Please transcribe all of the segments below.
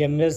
MS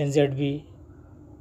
NZB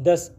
10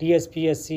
TSPSC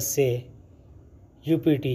SA, UPT,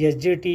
SGT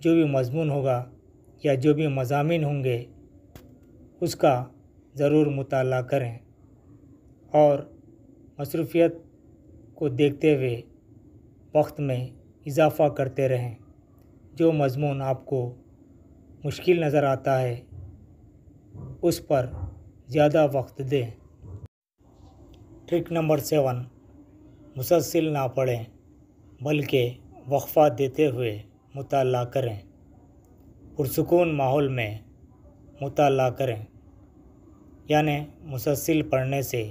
جو بھی مضمون ہوگا یا جو بھی مضامین ہوں گے اس کا ضرور مطالعہ کریں اور مصروفیت کو دیکھتے ہوئے وقت میں اضافہ کرتے رہیں۔ جو مضمون آپ کو مشکل نظر آتا ہے اس پر زیادہ وقت دیں۔ ٹرک نمبر 7، مسلسل نہ پڑھیں بلکہ وقفہ دیتے ہوئے مطالعہ کریں۔ پرسکون ماحول میں مطالعہ کریں، یعنی مسلسل پڑھنے سے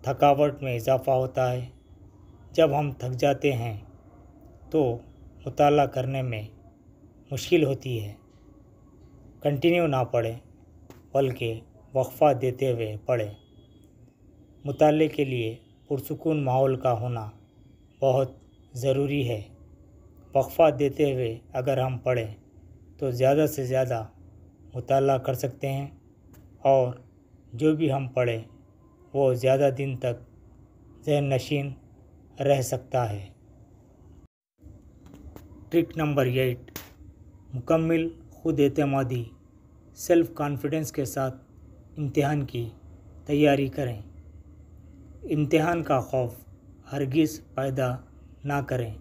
تھکاوٹ میں اضافہ ہوتا ہے۔ جب ہم تھک جاتے ہیں تو مطالعہ کرنے میں مشکل ہوتی ہے۔ کنٹینیو نہ پڑھیں بلکہ وقفہ دیتے ہوئے پڑھیں۔ مطالعے کے لیے پرسکون ماحول کا ہونا بہت ضروری ہے۔ وقفہ دیتے ہوئے اگر ہم پڑھیں تو زیادہ سے زیادہ مطالعہ کر سکتے ہیں اور جو بھی ہم پڑھیں وہ زیادہ دن تک ذہن نشین رہ سکتا ہے۔ ٹرک نمبر 8، مکمل خود اعتمادی سیلف کانفیڈنس کے ساتھ امتحان کی تیاری کریں۔ امتحان کا خوف ہرگز پیدا نہ کریں،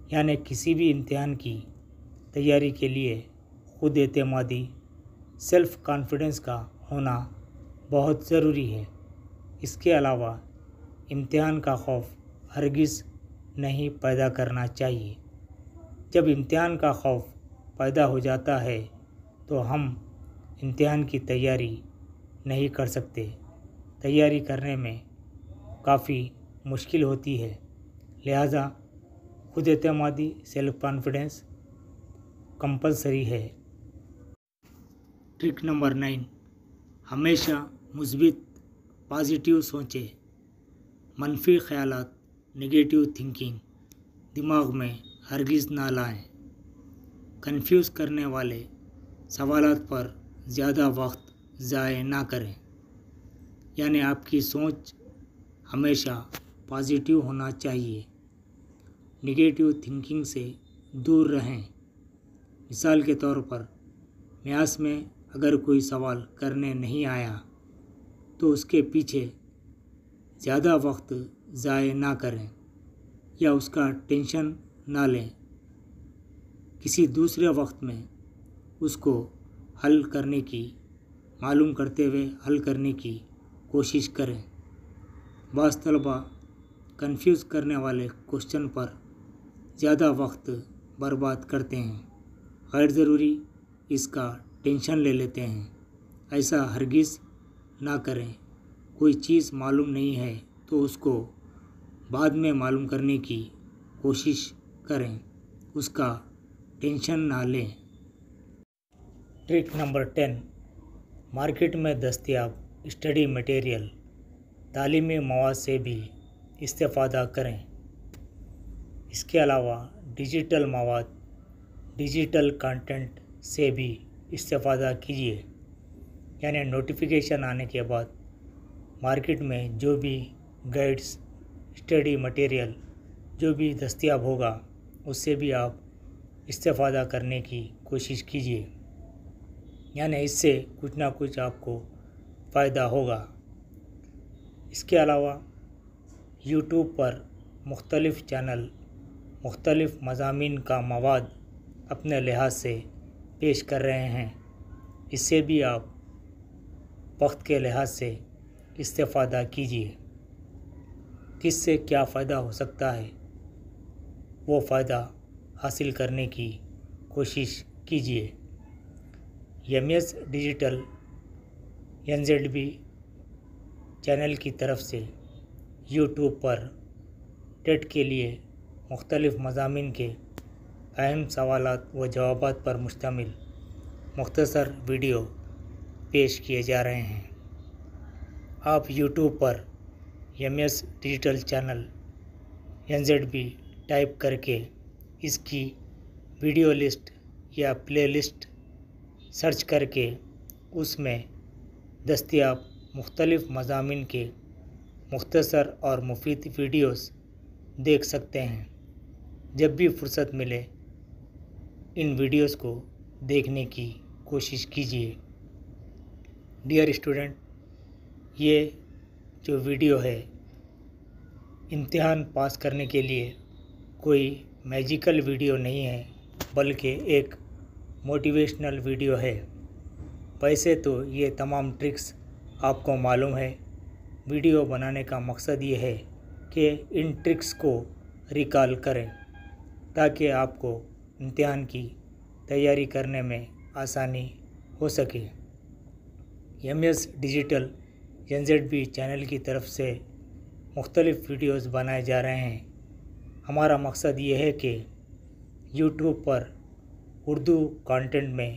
یعنی کسی بھی امتحان کی تیاری کے لیے خود اعتمادی سیلف کانفیڈنس کا ہونا بہت ضروری ہے۔ اس کے علاوہ امتحان کا خوف ہرگز نہیں پیدا کرنا چاہیے۔ جب امتحان کا خوف پیدا ہو جاتا ہے تو ہم امتحان کی تیاری نہیں کر سکتے۔ تیاری کرنے میں کافی مشکل ہوتی ہے، لہذا خود اعتمادی سیلف کانفیڈنس کمپلسری ہے۔ ٹرک نمبر 9، ہمیشہ مثبت پازیٹیو سوچیں۔ منفی خیالات نگیٹو تھنکنگ دماغ میں ہرگز نہ لائیں۔ کنفیوز کرنے والے سوالات پر زیادہ وقت ضائع نہ کریں، یعنی آپ کی سوچ ہمیشہ پازیٹیو ہونا چاہیے۔ نگیٹو تھنکنگ سے دور رہیں۔ مثال کے طور پر میتھس میں اگر کوئی سوال کرنے نہیں آیا تو اس کے پیچھے زیادہ وقت ضائع نہ کریں یا اس کا ٹینشن نہ لیں۔ کسی دوسرے وقت میں اس کو حل کرنے کی معلوم کرتے ہوئے حل کرنے کی کوشش کریں۔ بعض طلباء کنفیوز کرنے والے کوشچن پر زیادہ وقت برباد کرتے ہیں، غیر ضروری اس کا ٹینشن لے لیتے ہیں۔ ایسا ہرگز نہ کریں۔ کوئی چیز معلوم نہیں ہے تو اس کو بعد میں معلوم کرنے کی کوشش کریں، اس کا ٹینشن نہ لیں۔ ٹرک نمبر 10، مارکیٹ میں دستیاب اسٹڈی مٹیریل تعلیمی مواد سے بھی استفادہ کریں۔ اس کے علاوہ ڈیجیٹل مواد ڈیجیٹل کانٹینٹ سے بھی استفادہ کیجیے، یعنی نوٹیفیکیشن آنے کے بعد مارکیٹ میں جو بھی گائیڈس اسٹڈی مٹیریل جو بھی دستیاب ہوگا اس سے بھی آپ استفادہ کرنے کی کوشش کیجیے، یعنی اس سے کچھ نہ کچھ آپ کو فائدہ ہوگا۔ اس کے علاوہ یوٹیوب پر مختلف چینل مختلف مضامین کا مواد اپنے لحاظ سے پیش کر رہے ہیں، اس سے بھی آپ وقت کے لحاظ سے استفادہ کیجیے۔ کس سے کیا فائدہ ہو سکتا ہے وہ فائدہ حاصل کرنے کی کوشش کیجیے۔ MS ڈیجیٹل NZB چینل کی طرف سے یوٹیوب پر ٹیٹ کے لیے مختلف مضامین کے اہم سوالات و جوابات پر مشتمل مختصر ویڈیو پیش کیے جا رہے ہیں۔ آپ یوٹیوب پر MS digital channel NZB type کر کے اس کی ویڈیو لسٹ یا پلے لسٹ سرچ کر کے اس میں دستیاب مختلف مضامین کے مختصر اور مفید ویڈیوز دیکھ سکتے ہیں۔ جب بھی فرصت ملے ان ویڈیوز کو دیکھنے کی کوشش کیجیے۔ ڈیئر اسٹوڈنٹ، یہ جو ویڈیو ہے امتحان پاس کرنے کے لیے کوئی میجیکل ویڈیو نہیں ہے، بلکہ ایک موٹیویشنل ویڈیو ہے۔ ویسے تو یہ تمام ٹرکس آپ کو معلوم ہے۔ ویڈیو بنانے کا مقصد یہ ہے کہ ان ٹرکس کو ریکال کریں تاکہ آپ کو امتحان کی تیاری کرنے میں آسانی ہو سکے۔ MS ڈیجیٹل NZB چینل کی طرف سے مختلف ویڈیوز بنائے جا رہے ہیں۔ ہمارا مقصد یہ ہے کہ YouTube پر اردو کانٹینٹ میں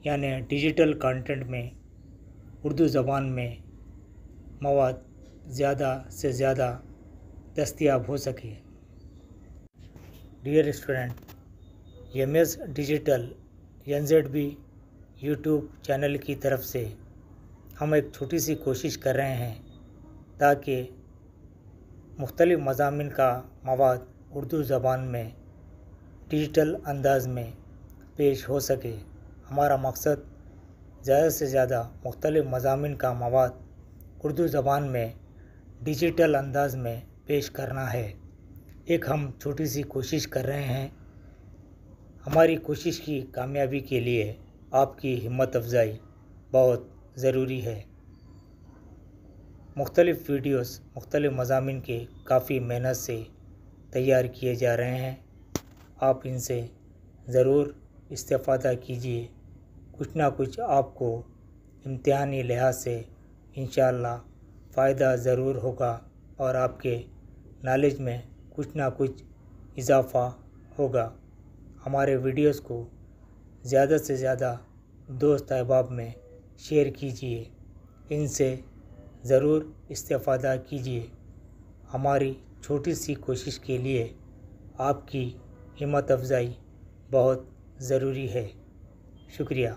یعنی ڈیجیٹل کانٹینٹ میں اردو زبان میں مواد زیادہ سے زیادہ دستیاب ہو سکے۔ Dear student, MS digital NZB YouTube channel کی طرف سے ہم ایک چھوٹی سی کوشش کر رہے ہیں تاکہ مختلف مضامین کا مواد اردو زبان میں ڈیجیٹل انداز میں پیش ہو سکے۔ ہمارا مقصد زیادہ سے زیادہ مختلف مضامین کا مواد اردو زبان میں ڈیجیٹل انداز میں پیش کرنا ہے۔ ایک ہم چھوٹی سی کوشش کر رہے ہیں۔ ہماری کوشش کی کامیابی کے لیے آپ کی ہمت افزائی بہت ضروری ہے۔ مختلف ویڈیوز مختلف مضامین کے کافی محنت سے تیار کیے جا رہے ہیں۔ آپ ان سے ضرور استفادہ کیجیے۔ کچھ نہ کچھ آپ کو امتحانی لحاظ سے انشاءاللہ فائدہ ضرور ہوگا اور آپ کے نالج میں کچھ نہ کچھ اضافہ ہوگا۔ ہمارے ویڈیوز کو زیادہ سے زیادہ دوست احباب میں شیئر کیجیے، ان سے ضرور استفادہ کیجیے۔ ہماری چھوٹی سی کوشش کے لیے آپ کی ہمت افزائی بہت ضروری ہے۔ شکریہ۔